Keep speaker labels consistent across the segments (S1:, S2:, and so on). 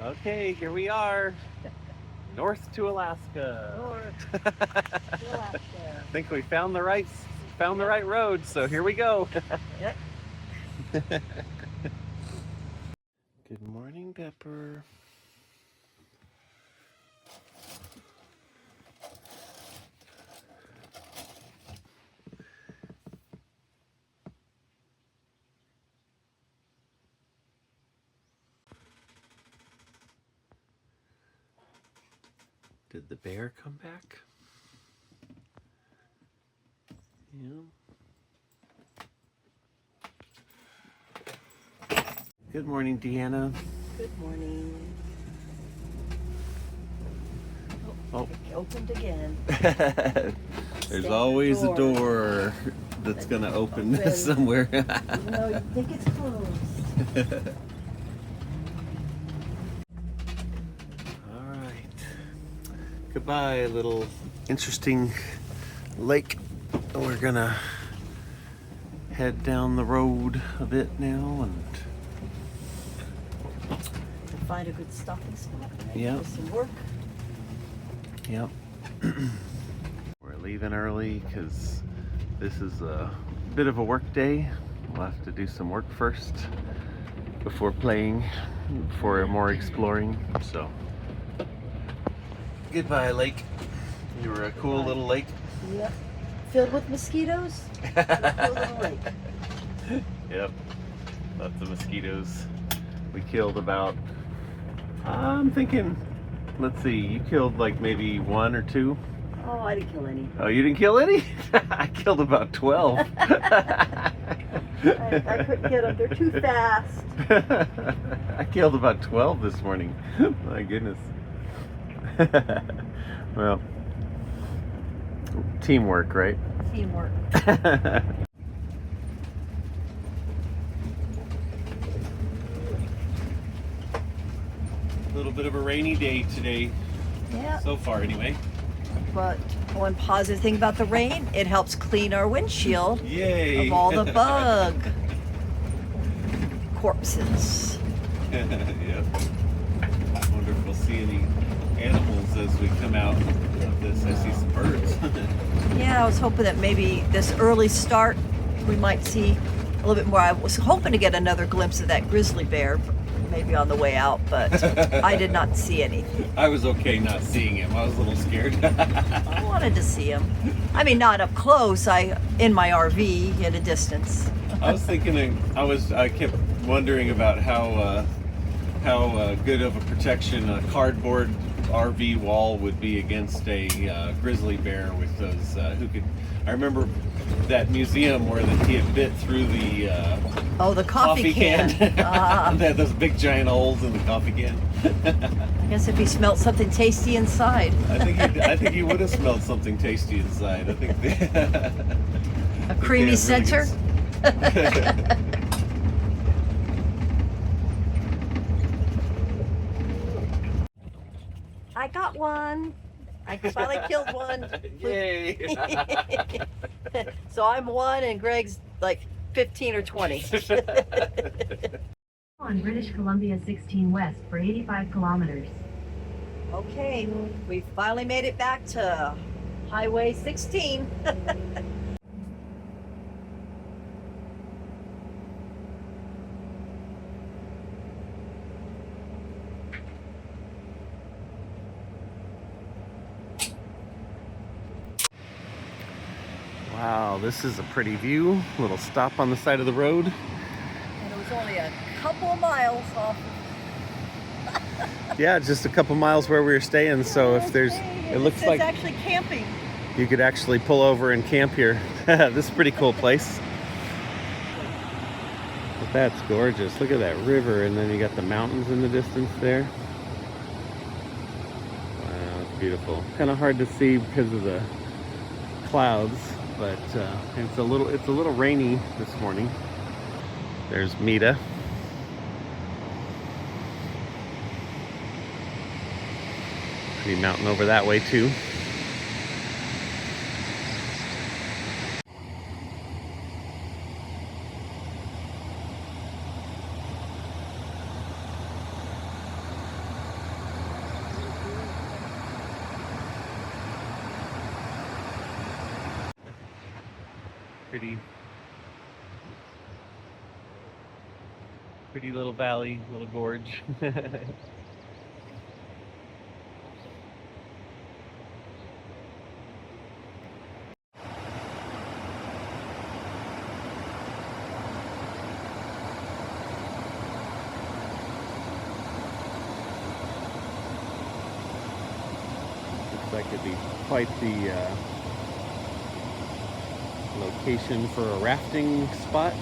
S1: Okay, here we are. North to Alaska.
S2: North to Alaska.
S1: I think we found the right road, so here we go.
S2: Yep.
S1: Good morning, Pepper. Did the bear come back? Yeah. Good morning, Deanna.
S2: Good morning.
S1: Oh.
S2: It opened again.
S1: There's always a door that's going to open somewhere.
S2: Even though you think it's closed.
S1: All right. Goodbye, little interesting lake. We're going to head down the road a bit now and
S2: find a good stopping spot. Right?
S1: Yeah.
S2: Do some work.
S1: Yep. We're leaving early because this is a bit of a work day. We'll have to do some work first before playing, before more exploring. So, goodbye, lake. You were a cool little lake.
S2: Yep. Filled with mosquitoes. Cool little lake.
S1: Yep. Lots of mosquitoes. We killed about, I'm thinking, let's see, you killed like maybe 1 or 2.
S2: Oh, I didn't kill any.
S1: Oh, you didn't kill any? I killed about 12.
S2: I couldn't get them. They're too fast.
S1: I killed about 12 this morning. My goodness. Well, teamwork, right?
S2: Teamwork.
S1: A little bit of a rainy day today.
S2: Yeah.
S1: So far, anyway.
S2: But one positive thing about the rain, it helps clean our windshield
S1: Yay!
S2: of all the bug corpses.
S1: Yep. I wonder if we'll see any animals as we come out of this. I see some birds.
S2: Yeah, I was hoping that maybe this early start we might see a little bit more. I was hoping to get another glimpse of that grizzly bear maybe on the way out, but I did not see any.
S1: I was okay not seeing him. I was a little scared.
S2: I wanted to see him. I mean, not up close. In my RV at a distance.
S1: I was thinking. I kept wondering about how good of a protection a cardboard RV wall would be against a grizzly bear with those who could. I remember that museum where he had bit through the
S2: the coffee can.
S1: They had those big giant holes in the coffee can.
S2: I guess if he smelled something tasty inside.
S1: I think he would have smelled something tasty inside. I think
S2: a creamy center. I got one. I finally killed one.
S1: Yay!
S2: So I'm 1 and Greg's like 15 or 20.
S3: On British Columbia 16 west for 85 kilometers.
S2: Okay, we finally made it back to Highway 16.
S1: Wow, this is a pretty view. Little stop on the side of the road.
S2: And it was only a couple of miles off.
S1: Yeah, just a couple miles where we were staying. So if there's, it looks like
S2: actually camping.
S1: you could actually pull over and camp here. This is a pretty cool place. But that's gorgeous. Look at that river, and then you got the mountains in the distance there. Wow, it's beautiful. Kind of hard to see because of the clouds, but it's a little rainy this morning. There's Mita. Pretty mountain over that way too. Pretty little valley, little gorge. Looks like it'd be quite the location for a rafting spot.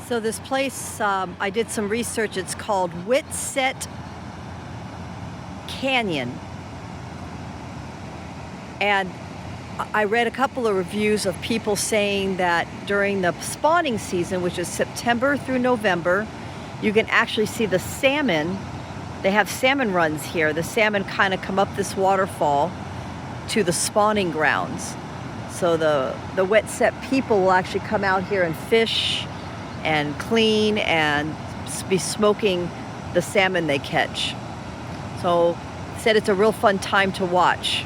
S2: So this place, I did some research. It's called Witset Canyon. And I read a couple of reviews of people saying that during the spawning season, which is September through November, you can actually see the salmon. They have salmon runs here. The salmon kind of come up this waterfall to the spawning grounds. So the Witset people will actually come out here and fish and clean and be smoking the salmon they catch. So said it's a real fun time to watch.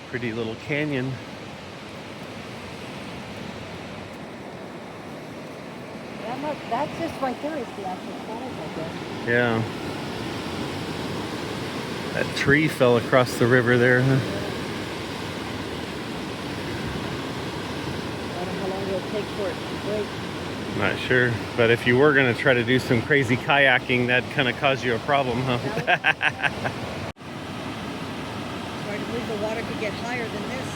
S1: Pretty little canyon.
S2: That's just right there is the actual falls, I guess.
S1: Yeah. That tree fell across the river there, huh?
S2: I don't know how long it'll take for it to break.
S1: Not sure. But if you were going to try to do some crazy kayaking, that'd kind of cause you a problem, huh?
S2: Hard to believe the water could get higher than this.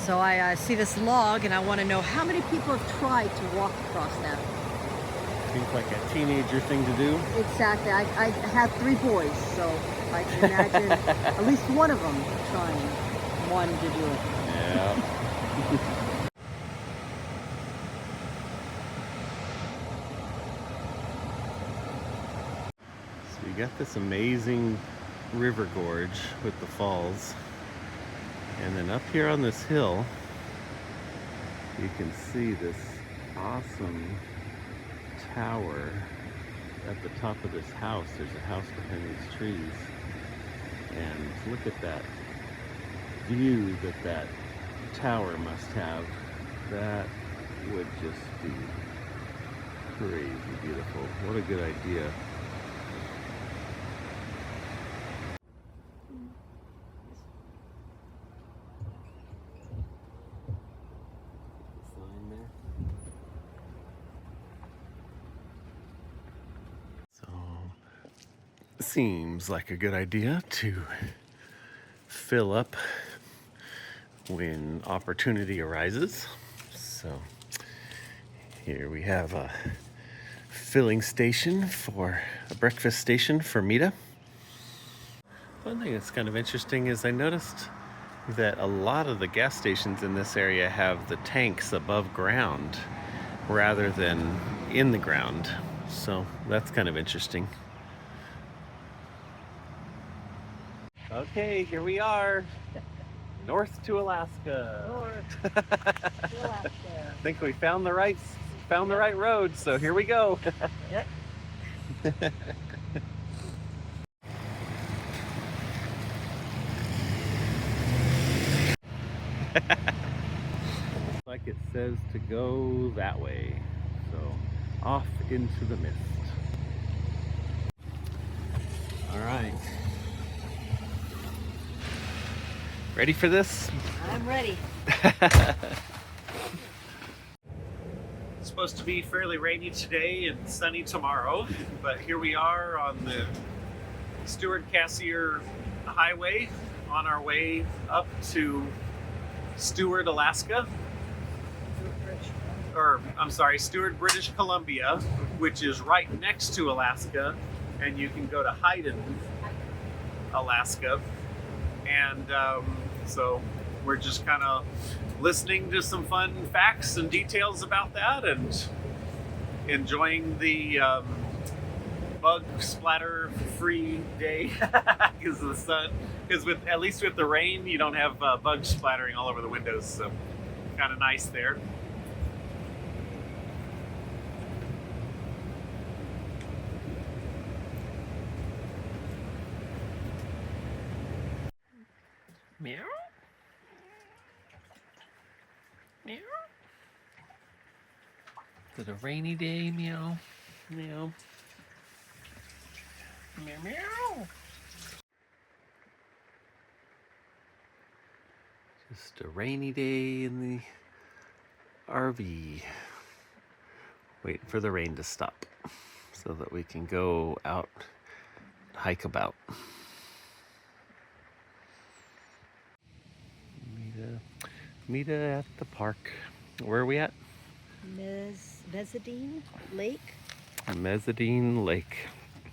S2: So I see this log and I want to know how many people have tried to walk across that.
S1: Seems like a teenager thing to do.
S2: Exactly. I have 3 boys, so I can imagine at least one of them trying one to do it.
S1: Yeah. So you got this amazing river gorge with the falls. And then up here on this hill, you can see this awesome tower at the top of this house. There's a house behind these trees. And look at that view that tower must have. That would just be crazy beautiful. What a good idea. Seems like a good idea to fill up when opportunity arises. So here we have a filling station for a breakfast station for Mita. One thing that's kind of interesting is I noticed that a lot of the gas stations in this area have the tanks above ground rather than in the ground. So that's kind of interesting. Okay, here we are. North to Alaska.
S2: North to Alaska.
S1: I think we found the right road, so here we go.
S2: Yep.
S1: Like it says to go that way. So off into the mist. All right. Ready for this?
S2: I'm ready.
S1: It's supposed to be fairly rainy today and sunny tomorrow, but here we are on the Stewart Cassier Highway on our way up to Stewart, Alaska. Or, I'm sorry, Stewart, British Columbia, which is right next to Alaska, and you can go to Hayden, Alaska. And so we're just kind of listening to some fun facts and details about that and enjoying the bug splatter free day because of the sun. Because at least with the rain, you don't have bugs splattering all over the windows, so kind of nice there. Meow. Meow. Is it a rainy day? Meow. Meow. Meow meow. Just a rainy day in the RV. Waiting for the rain to stop so that we can go out hike about. Meet at the park. Where are we at?
S2: Meziadin Lake.
S1: Meziadin Lake.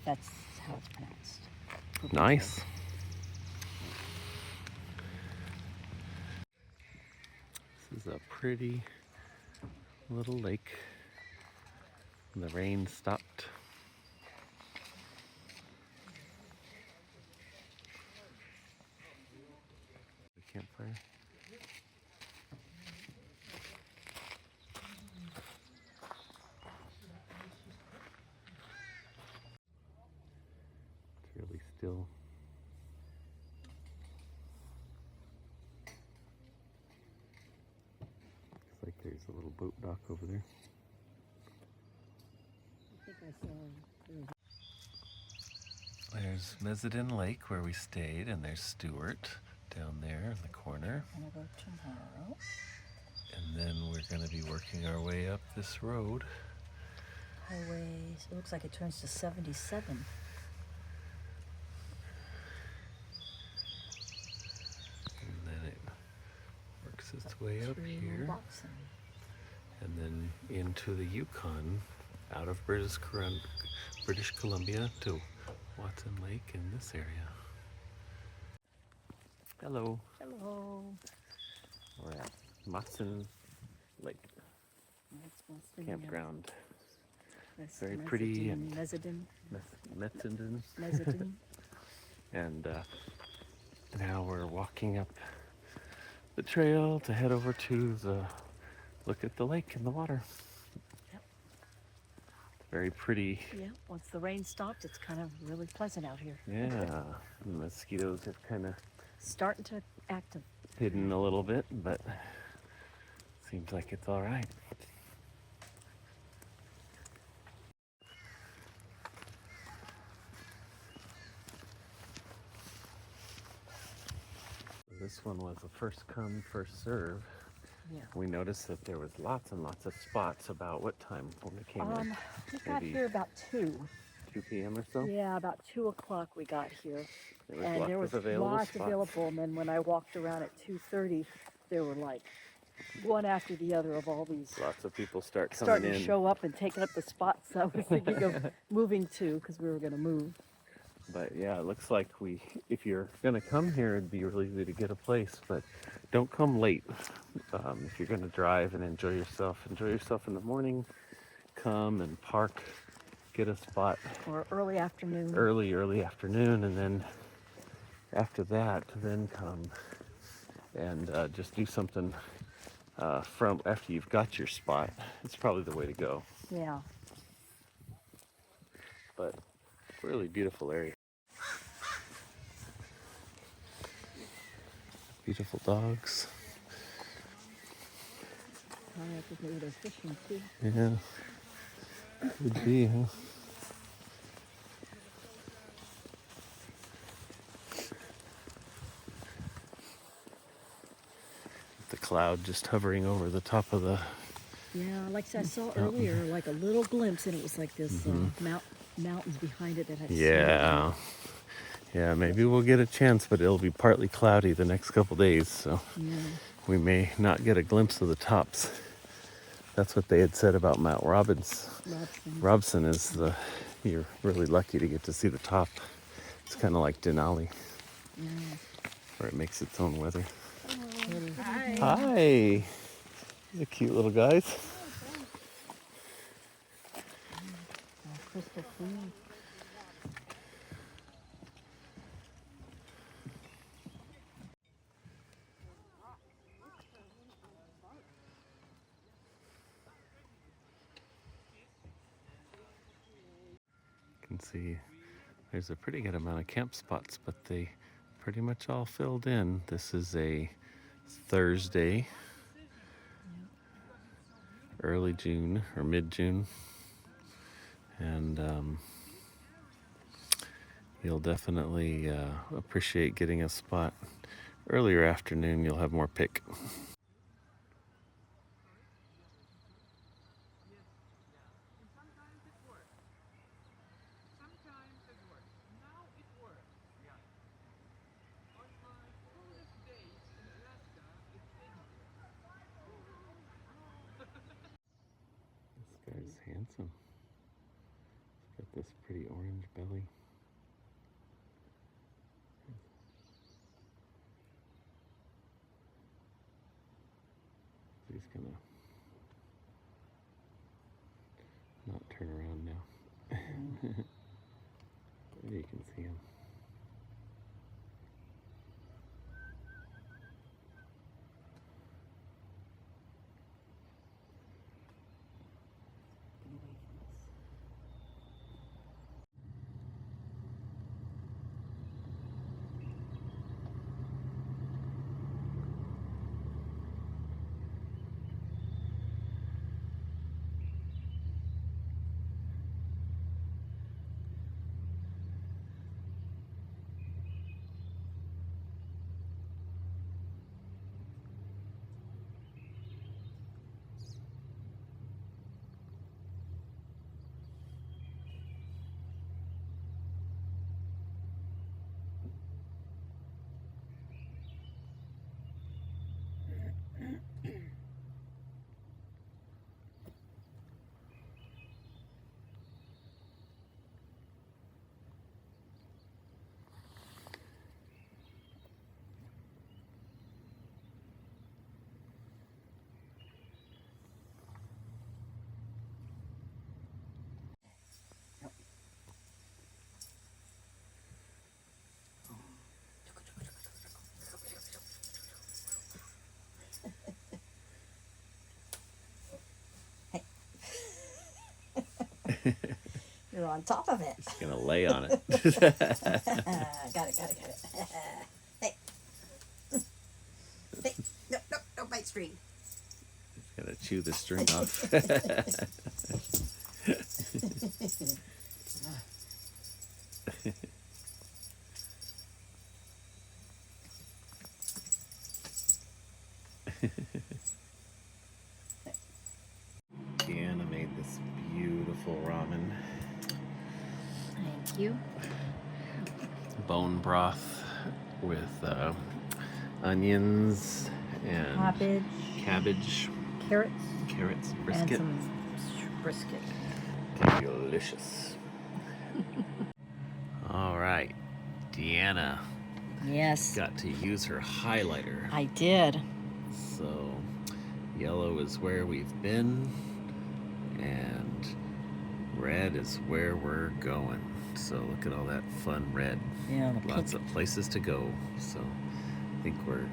S2: That's how it's pronounced.
S1: Nice. This is a pretty little lake. The rain stopped. The campfire. It's really still. Looks like there's a little boat dock over there.
S2: I think I saw.
S1: There's Meziadin Lake where we stayed, and there's Stewart down there in the corner.
S2: I'm gonna go tomorrow.
S1: And then we're going to be working our way up this road.
S2: Highway. It looks like it turns to 77.
S1: And then it works its way up
S2: Through
S1: here.
S2: Watson.
S1: And then into the Yukon, out of British Columbia to Watson Lake in this area. Hello.
S2: Hello.
S1: We're at Watson Lake
S2: That's Watson,
S1: Campground.
S2: yeah.
S1: Very pretty and
S2: Meziadin.
S1: Meziadin.
S2: Meziadin.
S1: And now we're walking up the trail to head over to look at the lake and the water.
S2: Yep.
S1: Very pretty.
S2: Yeah. Once the rain stopped, it's kind of really pleasant out here.
S1: Yeah, the mosquitoes have kind of
S2: Starting to active.
S1: hidden a little bit, but seems like it's all right. This one was a first come, first serve.
S2: Yeah.
S1: We noticed that there was lots and lots of spots. About what time when we came in?
S2: We got
S1: Maybe
S2: here about 2.
S1: 2 p.m. or so?
S2: Yeah, about 2 o'clock we got here.
S1: There was
S2: And there was lots available. And then when I walked around at 2:30, there were like one after the other of all these
S1: Lots of people starting
S2: starting
S1: in.
S2: to show up and taking up the spots I was thinking of moving to because we were going to move.
S1: But yeah, it looks like if you're gonna come here, it'd be really easy to get a place, but don't come late. If you're gonna drive and enjoy yourself in the morning, come and park, get a spot
S2: Or early afternoon.
S1: early afternoon, and then after that, then come and just do something from after you've got your spot. It's probably the way to go.
S2: Yeah.
S1: But really beautiful area. Beautiful dogs.
S2: Probably have to do their fishing too.
S1: Yeah. Could be, huh? The cloud just hovering over the top of the...
S2: Yeah, like I saw earlier, like a little glimpse, and it was like this mountains behind it that had
S1: Yeah. Yeah, maybe we'll get a chance, but it'll be partly cloudy the next couple days, so we may not get a glimpse of the tops. That's what they had said about Mount Robson is you're really lucky to get to see the top. It's kind of like Denali, where it makes its own weather.
S2: Hi.
S1: Hi, the cute little guys.
S2: Crystal clear.
S1: You can see there's a pretty good amount of camp spots, but they pretty much all filled in. This is a Thursday, early June or mid-June, and you'll definitely appreciate getting a spot. Earlier afternoon, you'll have more pick. This guy's handsome. He's got this pretty orange belly. He's gonna not turn around now. There you can see him.
S2: You're on top of it.
S1: He's gonna lay on it.
S2: Got it. Hey. Hey. No bite string.
S1: He's gonna chew the string off. Deanna made this beautiful ramen.
S2: Thank you.
S1: Bone broth with onions and cabbage, carrots, brisket.
S2: And some brisket.
S1: Delicious. All right, Deanna
S2: Yes,
S1: got to use her highlighter.
S2: I did.
S1: So yellow is where we've been, and red is where we're going. So look at all that fun red.
S2: Yeah, the
S1: Lots
S2: pink.
S1: of places to go. So I think we're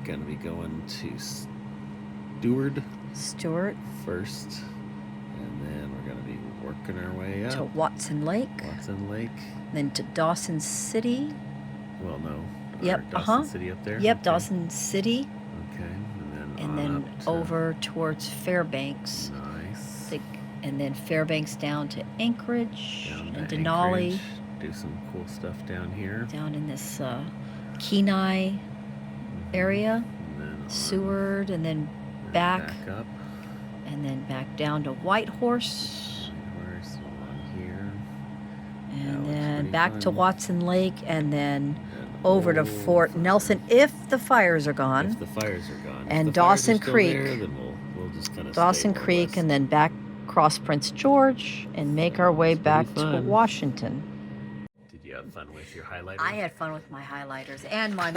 S1: going to be going to
S2: Stewart
S1: first. And then we're going to be working our way
S2: to
S1: up.
S2: Watson Lake,
S1: Watson Lake.
S2: then to Dawson City.
S1: Well, no.
S2: Yep,
S1: Or Dawson City up there?
S2: Yep,
S1: Okay.
S2: Dawson City,
S1: Okay. And
S2: and
S1: then
S2: then
S1: up to-
S2: over towards Fairbanks.
S1: Nice.
S2: And then Fairbanks down to Anchorage
S1: Down
S2: and
S1: to
S2: Denali,
S1: Anchorage. Do some cool stuff down here.
S2: down in this Kenai area,
S1: And then on-
S2: Seward, and then
S1: and
S2: back,
S1: up.
S2: and then back down to Whitehorse,
S1: Horse along here.
S2: and
S1: looks
S2: then
S1: pretty
S2: back to
S1: fun.
S2: Watson Lake, and then
S1: And
S2: over to Fort
S1: over.
S2: Nelson if the fires are gone.
S1: If the fires are gone.
S2: And
S1: if the fires are
S2: Dawson
S1: still
S2: Creek.
S1: There, then we'll just kind of
S2: Dawson Creek, and then back across Prince George, and make our way
S1: Sounds
S2: back
S1: pretty
S2: to
S1: fun.
S2: Washington.
S1: Did you have fun with your highlighter?
S2: I had fun with my highlighters and my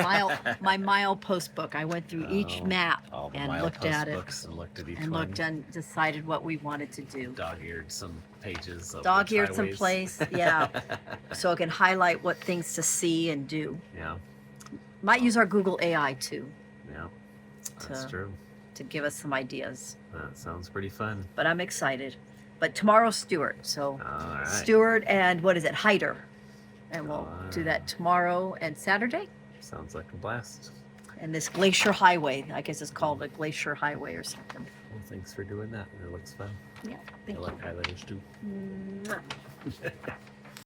S2: milepost book. I went through each
S1: Oh,
S2: map
S1: all the
S2: and
S1: milepost
S2: looked at it
S1: books and looked at each
S2: and
S1: one.
S2: looked and decided what we wanted to do.
S1: Dog-eared some pages. Of
S2: Dog-eared
S1: which
S2: some
S1: highways.
S2: place, yeah. So I can highlight what things to see and do.
S1: Yeah,
S2: Might use our Google AI too
S1: yeah, that's
S2: To-
S1: true.
S2: to give us some ideas.
S1: That sounds pretty fun.
S2: But I'm excited. But tomorrow's Stewart, so
S1: All right.
S2: Stewart and what is it, Hyder, and we'll do
S1: Ah.
S2: that tomorrow and Saturday.
S1: Sounds like a blast.
S2: And this Glacier Highway, I guess it's called a Glacier Highway or something.
S1: Well, thanks for doing that. It looks fun.
S2: Yeah,
S1: I
S2: thank you.
S1: like highlighters too.
S2: Mwah.